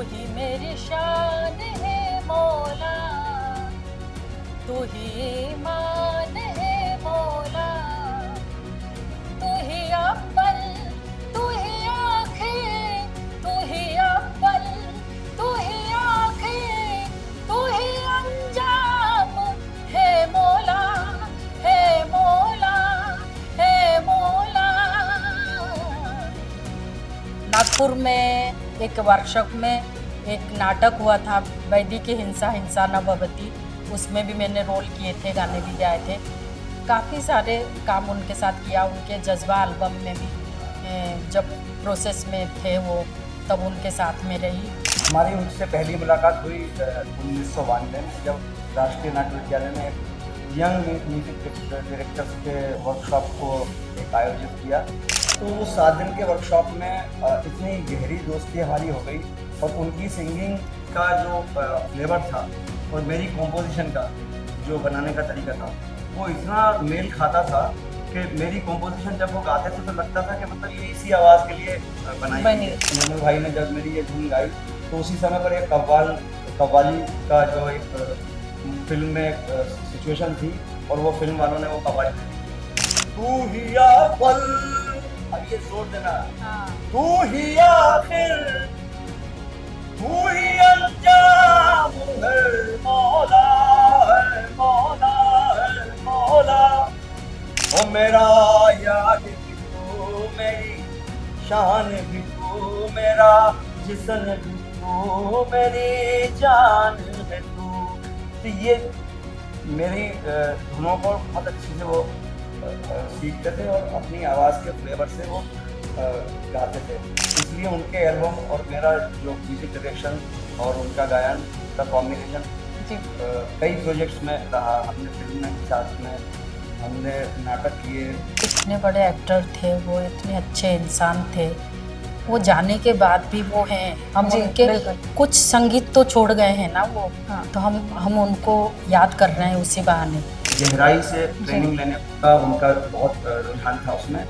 ही मेरी शान है मौला, तू ही ईमान है मौला, तू ही अव्वल, तू ही आखिर, तू ही अव्वल, तू ही आखिर, तू ही अंजाम है मौला, है मौला, है मौला। नागपुर में एक वर्कशॉप में एक नाटक हुआ था, वैदी की हिंसा हिंसा न भवती, उसमें भी मैंने रोल किए थे, गाने भी गाए थे। काफ़ी सारे काम उनके साथ किया। उनके जज्बा एल्बम में भी जब प्रोसेस में थे वो, तब उनके साथ में रही। हमारी उनसे पहली मुलाकात हुई 1992 में, जब राष्ट्रीय नाट्य विद्यालय ने एक यंग म्यूजिक डायरेक्टर्स के वर्कशॉप को एक आयोजित किया। तो वो 7 दिन के वर्कशॉप में इतनी गहरी दोस्ती हमारी हो गई, और उनकी सिंगिंग का जो फ्लेवर था और मेरी कॉम्पोजिशन का जो बनाने का तरीका था, वो इतना मेल खाता था कि मेरी कॉम्पोजिशन जब वो गाते थे तो लगता था कि मतलब ये इसी आवाज़ के लिए बनाई गई है। निर्मल भाई ने जब मेरी ये धुन गाई तो उसी समय पर एक कव्वाली का जो एक फिल्म में एक सिचुएशन थी, और वो फिल्म वालों ने वो कव्वाली, तू ही अव्वल, अब ये जोर देना, तू ही आखिर, तू ही अंजाम है मौला, है मौला, है मौला। ओ मेरा याद भी तू, मेरी शान भी तू, मेरा जिस्म भी तू, मेरी जान है तू। तो ये मेरी धुनों को बहुत अच्छी से वो सीखते थे और अपनी आवाज़ के फ्लेवर से वो गाते थे। इसलिए उनके एल्बम और मेरा जो म्यूजिक डायरेक्शन और उनका गायन का कॉम्बिनेशन कई प्रोजेक्ट्स में रहा। हमने फिल्म में साथ में हमने नाटक किए। इतने बड़े एक्टर थे वो, इतने अच्छे इंसान थे, वो जाने के बाद भी वो हैं। हम उनके कुछ संगीत तो छोड़ गए हैं ना वो, तो हम उनको याद कर रहे हैं उसी बहाने। गहराई से ट्रेनिंग लेने का उनका बहुत रुझान था उसमें।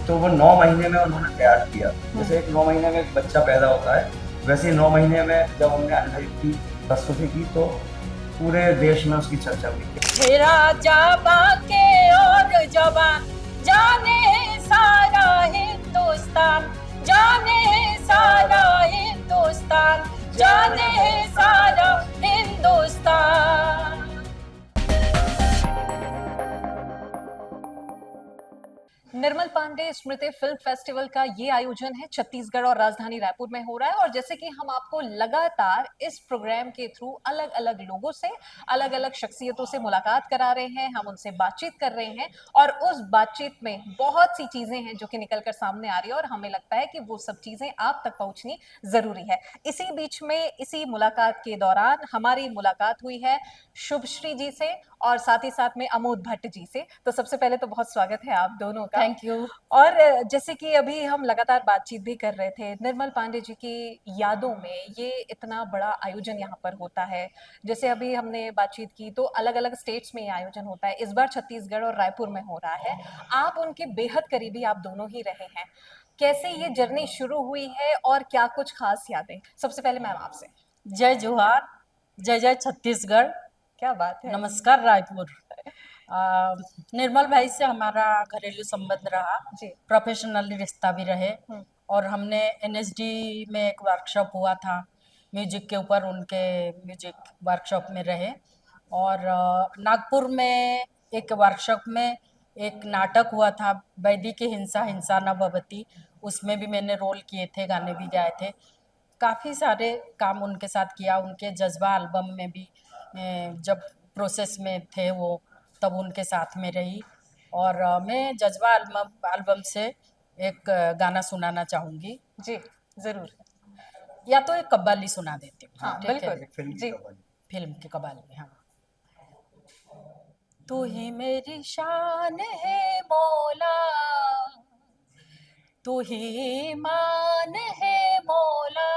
तो वो 9 महीने में उन्होंने तैयार किया। जैसे एक 9 महीने में एक बच्चा पैदा होता है, वैसे 9 महीने में जब हमने अंडर की प्रस्तुति की तो पूरे देश में उसकी चर्चा हुई। तेरा जाबा के और जवान जाने सारा हिंदुस्तान, जाने सारा हिंदुस्तान, जाने सारा हिंदुस्तान। निर्मल पांडे स्मृति फिल्म फेस्टिवल का ये आयोजन है, छत्तीसगढ़ और राजधानी रायपुर में हो रहा है। और जैसे कि हम आपको लगातार इस प्रोग्राम के थ्रू अलग अलग लोगों से, अलग अलग शख्सियतों से मुलाकात करा रहे हैं, हम उनसे बातचीत कर रहे हैं, और उस बातचीत में बहुत सी चीजें हैं जो कि निकलकर सामने आ रही है, और हमें लगता है कि वो सब चीजें आप तक पहुंचनी जरूरी है। इसी बीच में, इसी मुलाकात के दौरान हमारी मुलाकात हुई है शुभश्री जी से और साथ ही साथ में अमोद भट्ट जी से। तो सबसे पहले तो बहुत स्वागत है आप दोनों का। Thank you. और जैसे कि अभी हम लगातार बातचीत भी कर रहे थे, निर्मल पांडे जी की यादों में ये इतना बड़ा आयोजन यहाँ पर होता है। जैसे अभी हमने बातचीत की तो अलग अलग स्टेट्स में ये आयोजन होता है, इस बार छत्तीसगढ़ और रायपुर में हो रहा है। आप उनके बेहद करीबी आप दोनों ही रहे हैं। कैसे ये जर्नी शुरू हुई है और क्या कुछ खास यादें? सबसे पहले मैम आपसे। जय जोहार, जय जय छत्तीसगढ़, क्या बात है। नमस्कार रायपुर। निर्मल भाई से हमारा घरेलू संबंध रहा, जी। प्रोफेशनली रिश्ता भी रहे, और हमने एनएसडी में एक वर्कशॉप हुआ था म्यूजिक के ऊपर, उनके म्यूजिक वर्कशॉप में रहे। और नागपुर में एक वर्कशॉप में एक नाटक हुआ था, वैदी की हिंसा हिंसा न भवती, उसमें भी मैंने रोल किए थे, गाने भी गाए थे। काफ़ी सारे काम उनके साथ किया। उनके जज्बा एल्बम में भी जब प्रोसेस में थे वो, तब उनके साथ में रही। और मैं जज्बा एल्बम से एक गाना सुनाना चाहूँगी। जी जरूर। या तो एक कव्वाली सुना देती हूँ। हाँ ठीक है, बिल्कुल जी। फिल्म की कव्वाली। हाँ। तू ही मेरी शान है मौला, तू ही ईमान है मौला,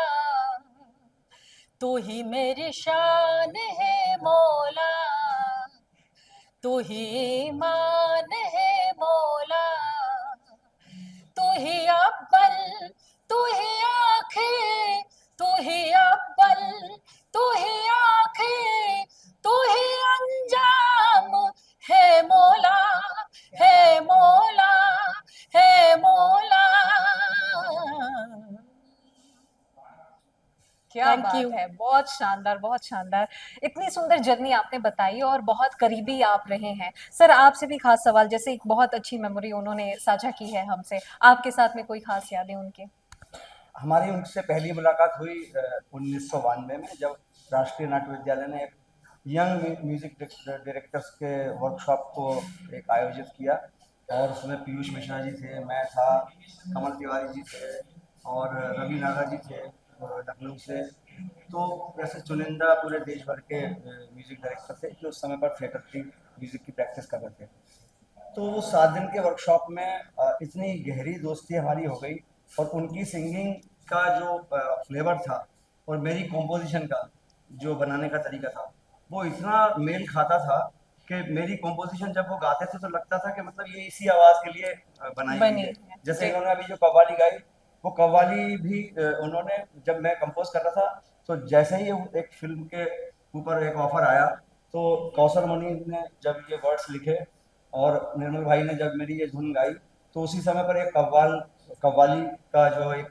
तू ही मेरी शान है मौला, तू ही ईमान है मौला, तू ही अव्वल, तू ही आखिर, तू ही अव्वल, क्या थैंक बात यू। है, बहुत शानदार, बहुत शानदार। इतनी सुंदर जर्नी आपने बताई और बहुत करीबी आप रहे हैं। सर आपसे भी खास सवाल, जैसे एक बहुत अच्छी मेमोरी उन्होंने साझा की है हमसे, आपके साथ में कोई खास यादें उनकी? हमारी उनसे पहली मुलाकात हुई 1992 में, जब राष्ट्रीय नाट्य विद्यालय ने एक यंग म्यूजिक डायरेक्टर्स के वर्कशॉप को एक आयोजित किया, और उसमें पीयूष मिश्रा जी थे, मैं था, कमल तिवारी जी थे, और रवि नागा जी थे लखनऊ से। तो ऐसे चुनिंदा पूरे देश भर के म्यूजिक डायरेक्टर थे जो उस समय पर थिएटर की म्यूजिक की प्रैक्टिस कर रहे थे। तो वो 7 दिन के वर्कशॉप में इतनी गहरी दोस्ती हमारी हो गई, और उनकी सिंगिंग का जो फ्लेवर था और मेरी कॉम्पोजिशन का जो बनाने का तरीका था, वो इतना मेल खाता था कि मेरी कॉम्पोजिशन जब वो गाते थे तो लगता था कि मतलब ये इसी आवाज़ के लिए बनाई गई बनी है। है जैसे जी। इन्होंने अभी जो कव्वाली गाई, वो कव्वाली भी उन्होंने, जब मैं कंपोज कर रहा था, तो जैसे ही एक फिल्म के ऊपर एक ऑफर आया, तो कौसर मुनि ने जब ये वर्ड्स लिखे और निर्मल भाई ने जब मेरी ये धुन गाई, तो उसी समय पर एक कव्वाली का जो एक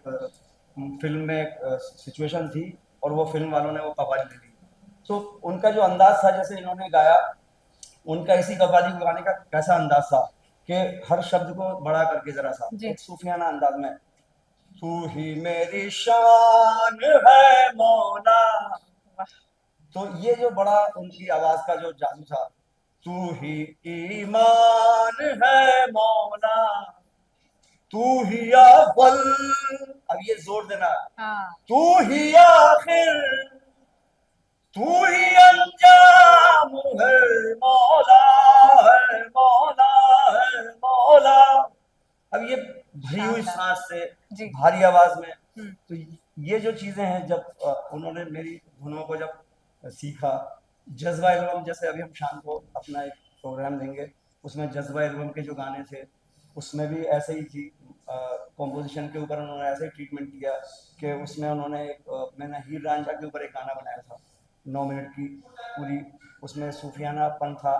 फिल्म में एक सिचुएशन थी, और वो फिल्म वालों ने वो कव्वाली ले ली। तो उनका जो अंदाज था, जैसे इन्होंने गाया, उनका इसी कव्वाली को गाने का कैसा अंदाज था कि हर शब्द को बड़ा करके जरा सा जी। एक सूफियाना अंदाज में, तू ही मेरी शान है मौला। वाह। तो ये जो बड़ा उनकी आवाज का जो जादू था, तू ही ईमान है मौला, तू ही अव्वल, अब ये जोर देना, हाँ। तू ही आखिर, तू ही अंजाम है मौला, है मौला, है मौला। अब ये भरी हुई शानदार। सांस से, जी। भारी आवाज में, हम्म। तो ये जो चीजें हैं, जब उन्होंने मेरी धुनों को जब सीखा, जज्बा एल्बम, जैसे अभी हम शाम को अपना एक प्रोग्राम देंगे, उसमें जज्बा एल्बम के जो गाने थे, उसमें भी ऐसे ही थी। कॉम्पोजिशन के ऊपर उन्होंने ऐसे ही ट्रीटमेंट किया कि उसमें उन्होंने मैंने हीर रांझा के ऊपर एक गाना बनाया था, 9 मिनट की पूरी, उसमें सूफियानापन था,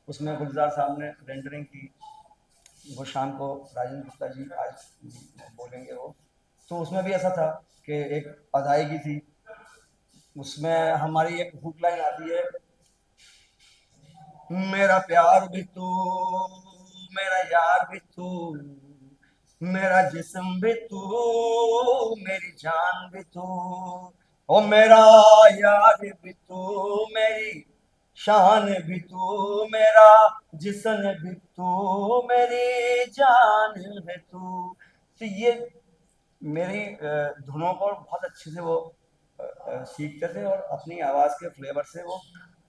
उसमें गुलजार साहब ने रेंडरिंग की, वो शाम को राजेंद्र गुप्ता जी आज बोलेंगे वो। तो उसमें भी ऐसा था कि एक अदायगी थी, उसमें हमारी एक हुक लाइन आती है, मेरा प्यार भी तू, मेरा यार भी तू, मेरा जिस्म भी तू, मेरी जान भी तू, ओ मेरा यार भी तू, मेरी शान भी तू, मेरा जिस्म भी तू, मेरी जान है तू। तो ये मेरी धुनों को बहुत अच्छे से वो सीखते थे, और अपनी आवाज़ के फ्लेवर से वो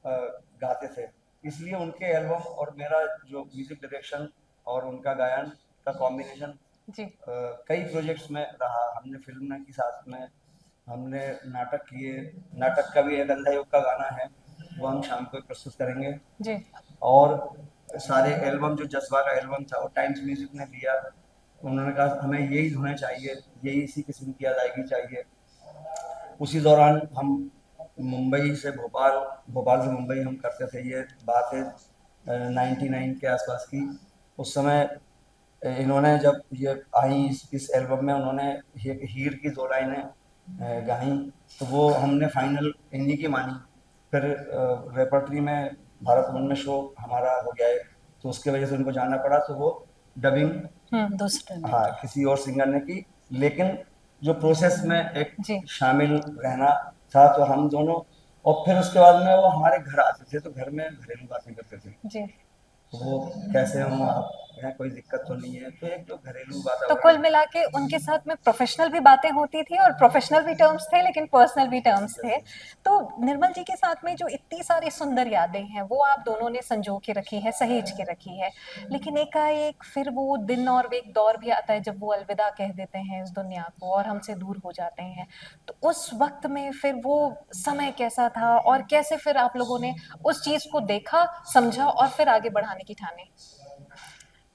गाते थे। इसलिए उनके एल्बम और मेरा जो म्यूजिक डायरेक्शन और उनका गायन का कॉम्बिनेशन जी। कई प्रोजेक्ट्स में रहा। हमने फिल्म के साथ में हमने नाटक किए, नाटक का भी एक अंधा युग का गाना है, वो हम शाम को प्रस्तुत करेंगे। जी। और सारे एल्बम, जो जज्बा का एल्बम था, वो टाइम्स म्यूजिक ने दिया, उन्होंने कहा हमें यही धुनें चाहिए, यही इसी किस्म की अदायगी चाहिए। उसी दौरान हम मुंबई से भोपाल, भोपाल से मुंबई हम करते थे। ये बात है 99 के आसपास की। उस समय इन्होंने जब ये आई इस एल्बम में, उन्होंने हीर की 2 लाइनें गाई, तो वो हमने फाइनल इन्हीं की मानी। फिर रेपर्टरी में भारत भवन में शो हमारा हो गया है, तो उसके वजह से उनको जाना पड़ा, तो वो डबिंग दूसरे ने हाँ किया। किसी और सिंगर ने की। लेकिन जो प्रोसेस में एक जी। शामिल रहना था, तो हम दोनों, और फिर उसके बाद में वो हमारे घर आते थे, तो घर में घरेलू बातें करते थे, जी। तो वो कैसे हो आप, यहाँ कोई दिक्कत तो नहीं है, तो एक जो घरेलू तो कुल वातावरण। मिला के उनके साथ में प्रोफेशनल भी बातें होती थी और प्रोफेशनल भी टर्म्स थे, लेकिन पर्सनल भी टर्म्स थे। तो निर्मल जी के साथ में जो इतनी सारी सुंदर यादें हैं वो आप दोनों ने संजो के रखी है, सहेज के रखी है, लेकिन एकाएक फिर वो दिन और एक दौर भी आता है जब वो अलविदा कह देते हैं इस दुनिया को और हमसे दूर हो जाते हैं। तो उस वक्त में फिर वो समय कैसा था और कैसे फिर आप लोगों ने उस चीज को देखा, समझा और फिर आगे बढ़ाने की ठानी?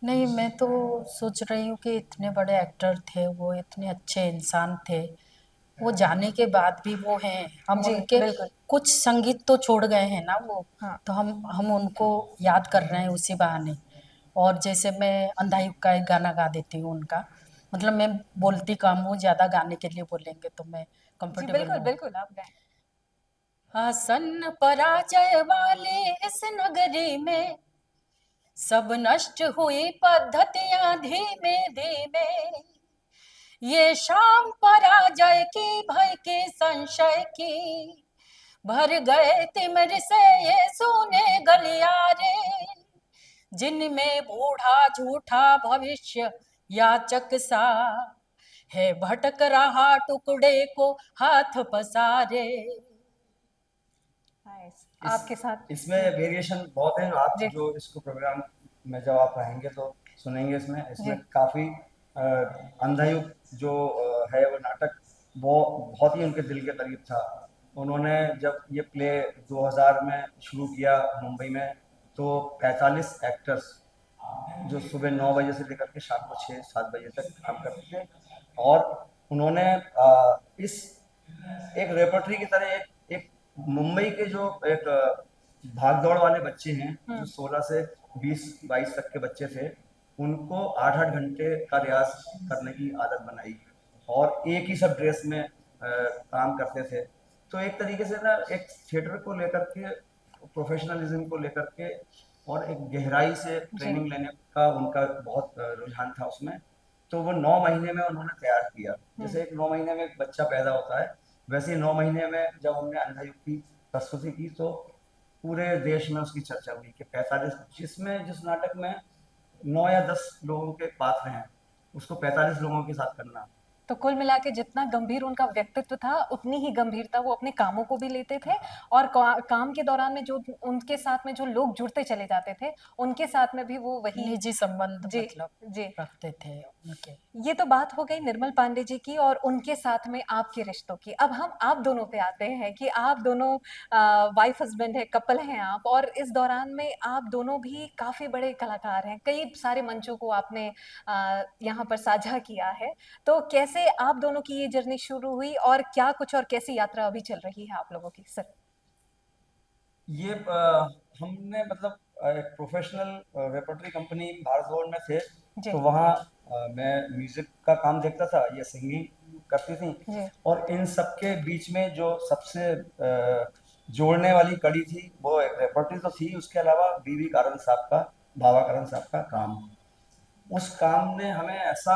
नहीं, मैं तो सोच रही हूँ कि इतने बड़े एक्टर थे वो, इतने अच्छे इंसान थे, वो जाने के बाद भी वो हैं, हम जी उनके बिल्कुल। कुछ संगीत तो छोड़ गए हैं ना वो, हाँ। तो हम उनको याद कर रहे हैं उसी बहाने। और जैसे मैं अंधा युग का एक गाना गा देती हूँ उनका, मतलब मैं बोलती कम हूँ, ज़्यादा गाने के लिए बोलेंगे तो मैं कंफर्टेबल बिल्कुल हूँ। बिल्कुल, आप गाएं। आसन्न पराजय वाली इस नगरी में सब नष्ट हुई पद्धतियां धीमे धीमे। ये शाम पराजय की, भय की, संशय की, भर गए तिमिर से ये सोने गलियारे, जिनमें बूढ़ा झूठा भविष्य याचक सा है भटक रहा टुकड़े को हाथ पसारे। Nice. इस आपके साथ इसमें वेरिएशन बहुत हैं। आप जी जो इसको प्रोग्राम में जब आप आएंगे तो सुनेंगे। इसमें जी इसमें काफ़ी अंधायुक जो है वो नाटक वो बहुत ही उनके दिल के करीब था। उन्होंने जब ये प्ले 2000 में शुरू किया मुंबई में, तो 45 एक्टर्स जो सुबह 9 बजे से लेकर के शाम को 6-7 बजे तक काम करते थे, और उन्होंने इस एक रेपर्टरी की तरह एक मुंबई के जो एक भाग दौड़ वाले बच्चे हैं, जो 16 से 20-22 तक के बच्चे थे, उनको 8-8 घंटे का रियाज करने की आदत बनाई, और एक ही सब ड्रेस में काम करते थे। तो एक तरीके से ना एक थिएटर को लेकर के, प्रोफेशनलिज्म को लेकर के, और एक गहराई से जी ट्रेनिंग लेने का उनका बहुत रुझान था उसमें। तो वो 9 महीने में उन्होंने तैयार किया। जैसे एक 9 महीने में एक बच्चा पैदा होता है, वैसे ही 9 महीने में जब हमने अंधायुक की प्रस्तुति की, तो पूरे देश में उसकी चर्चा हुई कि 45, जिस नाटक में 9 या 10 लोगों के पात्र हैं, उसको 45 लोगों के साथ करना। तो कुल मिला के जितना गंभीर उनका व्यक्तित्व था, उतनी ही गंभीरता वो अपने कामों को भी लेते थे, और काम के दौरान में जो उनके साथ में जो लोग जुड़ते चले जाते थे, उनके साथ में भी वो वही निजी संबंध जी मतलब जी। रखते थे उनके। ये तो बात हो गई निर्मल पांडे जी की और उनके साथ में आपके रिश्तों की। अब हम आप दोनों पे आते हैं कि आप दोनों वाइफ हस्बैंड है, कपल हैं आप, और इस दौरान में आप दोनों भी काफी बड़े कलाकार हैं, कई सारे मंचों को आपने यहाँ पर साझा किया है। तो कैसे आप दोनों की ये जर्नी शुरू हुई, और क्या कुछ और कैसी यात्रा अभी चल रही है आप लोगों की सर? ये हमने मतलब एक professional repertory company Bharat Bhavan में थे, जी तो वहाँ मैं म्यूजिक का काम देखता था, ये सिंगिंग करती थी, जी और इन सब के बीच में जो सबसे जोड़ने वाली कड़ी थी वो एक रेपर्टरी तो थी, उसके अलावा बीवी कारण साहब का, बाबा कारण साहब का काम। उस काम ने हमें ऐसा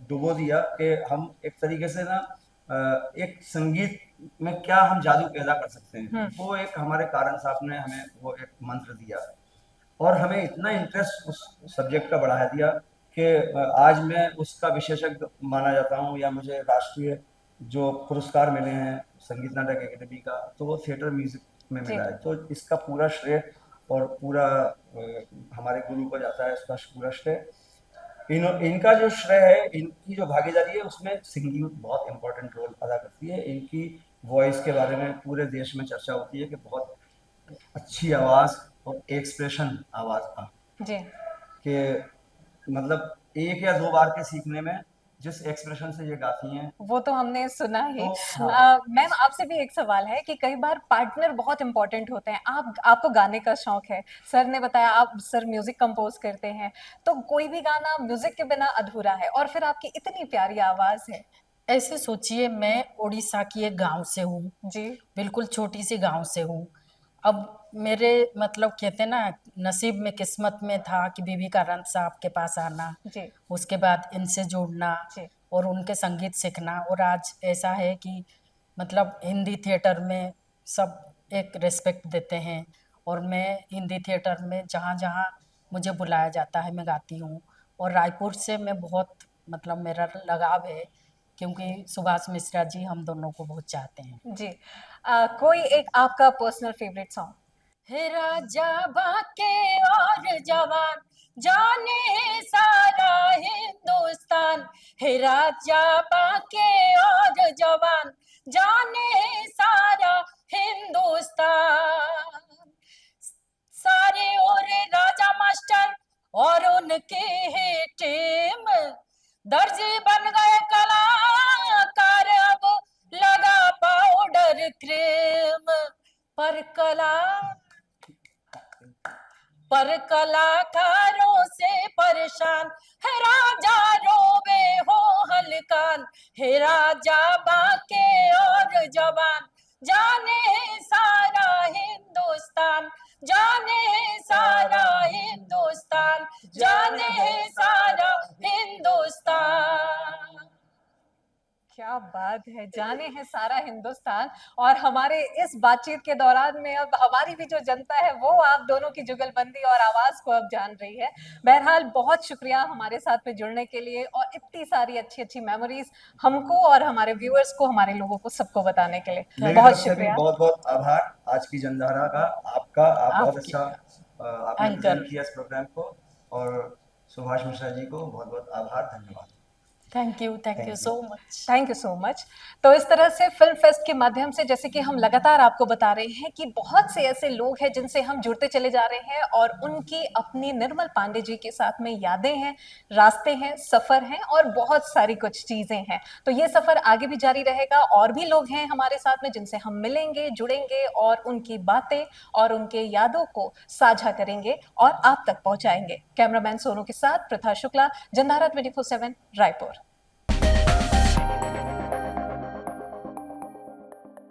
डुबो दिया कि हम एक तरीके से ना एक संगीत में क्या हम जादू पैदा कर सकते हैं, वो एक हमारे कारण साहब ने हमें वो एक मंत्र दिया, और हमें इतना इंटरेस्ट उस सब्जेक्ट का बढ़ा दिया कि आज मैं उसका विशेषज्ञ माना जाता हूँ, या मुझे राष्ट्रीय जो पुरस्कार मिले हैं संगीत नाटक अकेडमी का, तो वो थिएटर म्यूजिक में जी मिला है। तो इसका पूरा श्रेय और पूरा हमारे गुरु को जाता है, इसका पूरा श्रेय। इनका जो श्रेय है, इनकी जो भागीदारी है, उसमें सिंगिंग बहुत इंपॉर्टेंट रोल अदा करती है। इनकी वॉइस के बारे में पूरे देश में चर्चा होती है कि बहुत अच्छी आवाज़ और एक्सप्रेशन आवाज़ का, जी। कि मतलब एक या दो बार के सीखने में जिस एक्सप्रेशन से ये गाती हैं, वो तो हमने सुना ही। तो हाँ। मैम आपसे भी एक सवाल है कि कई बार पार्टनर बहुत इंपॉर्टेंट होते हैं। आपको गाने का शौक है, सर ने बताया आप सर म्यूजिक कंपोज करते हैं, तो कोई भी गाना म्यूजिक के बिना अधूरा है, और फिर आपकी इतनी प्यारी आवाज है। ऐसे सोचिए, मैं उड़ीसा की एक गांव से हूँ, जी बिल्कुल छोटी सी गांव से हूँ। अब मेरे मतलब कहते ना, नसीब में किस्मत में था कि बीबी का रंग साहब के पास आना, जी उसके बाद इनसे जुड़ना जी और उनके संगीत सीखना, और आज ऐसा है कि मतलब हिंदी थिएटर में सब एक रिस्पेक्ट देते हैं, और मैं हिंदी थिएटर में जहाँ जहाँ मुझे बुलाया जाता है मैं गाती हूँ। और रायपुर से मैं बहुत मतलब मेरा लगाव है, क्योंकि सुभाष मिश्रा जी हम दोनों को बहुत चाहते हैं। जी। कोई एक आपका पर्सनल फेवरेट सॉन्ग? हे राजा बाके और जवान, जाने सारा हिंदुस्तान, हे राजा बाके और जवान, जाने सारा हिंदुस्तान। सारे और राजा मास्टर और उनके ही टीम दर्जी बन गए कलाकार, अब लगा पाउडर क्रीम, पर कला पर कलाकारों से परेशान है राजा रोवे हो हलकान, है राजा बाके और जवान, जाने सारा हिंदुस्तान, जाने सारा हिंदुस्तान, जाने सारा हिंदुस्तान। क्या बात है, जाने है सारा हिंदुस्तान। और हमारे इस बातचीत के दौरान में अब हमारी भी जो जनता है वो आप दोनों की जुगलबंदी और आवाज को अब जान रही है। बहरहाल बहुत शुक्रिया हमारे साथ में जुड़ने के लिए और इतनी सारी अच्छी अच्छी मेमोरीज हमको और हमारे व्यूअर्स को, हमारे लोगों को सबको बताने के लिए मेरी बहुत तरफ से भी शुक्रिया। बहुत बहुत आभार आज की जनधारा का, आपका। आप बहुत आपकी- अच्छा आपने एंकर। प्रेजेंट किया इस प्रोग्राम को, और सुभाष मिश्रा जी को बहुत बहुत आभार, धन्यवाद। Thank you so much. Thank you so much. तो इस तरह से फिल्म फेस्ट के माध्यम से जैसे कि हम लगातार आपको बता रहे हैं कि बहुत से ऐसे लोग हैं जिनसे हम जुड़ते चले जा रहे हैं और उनकी अपनी निर्मल पांडे जी के साथ में यादें हैं, रास्ते हैं, सफर हैं और बहुत सारी कुछ चीजें हैं। तो ये सफर आगे भी जारी रहेगा और भी लोग हैं हमारे साथ में जिनसे हम मिलेंगे, जुड़ेंगे और उनकी बातें और उनके यादों को साझा करेंगे और आप तक पहुंचाएंगे। कैमरामैन सोनू के साथ प्रथा शुक्ला, जनधारा 24/7 रायपुर।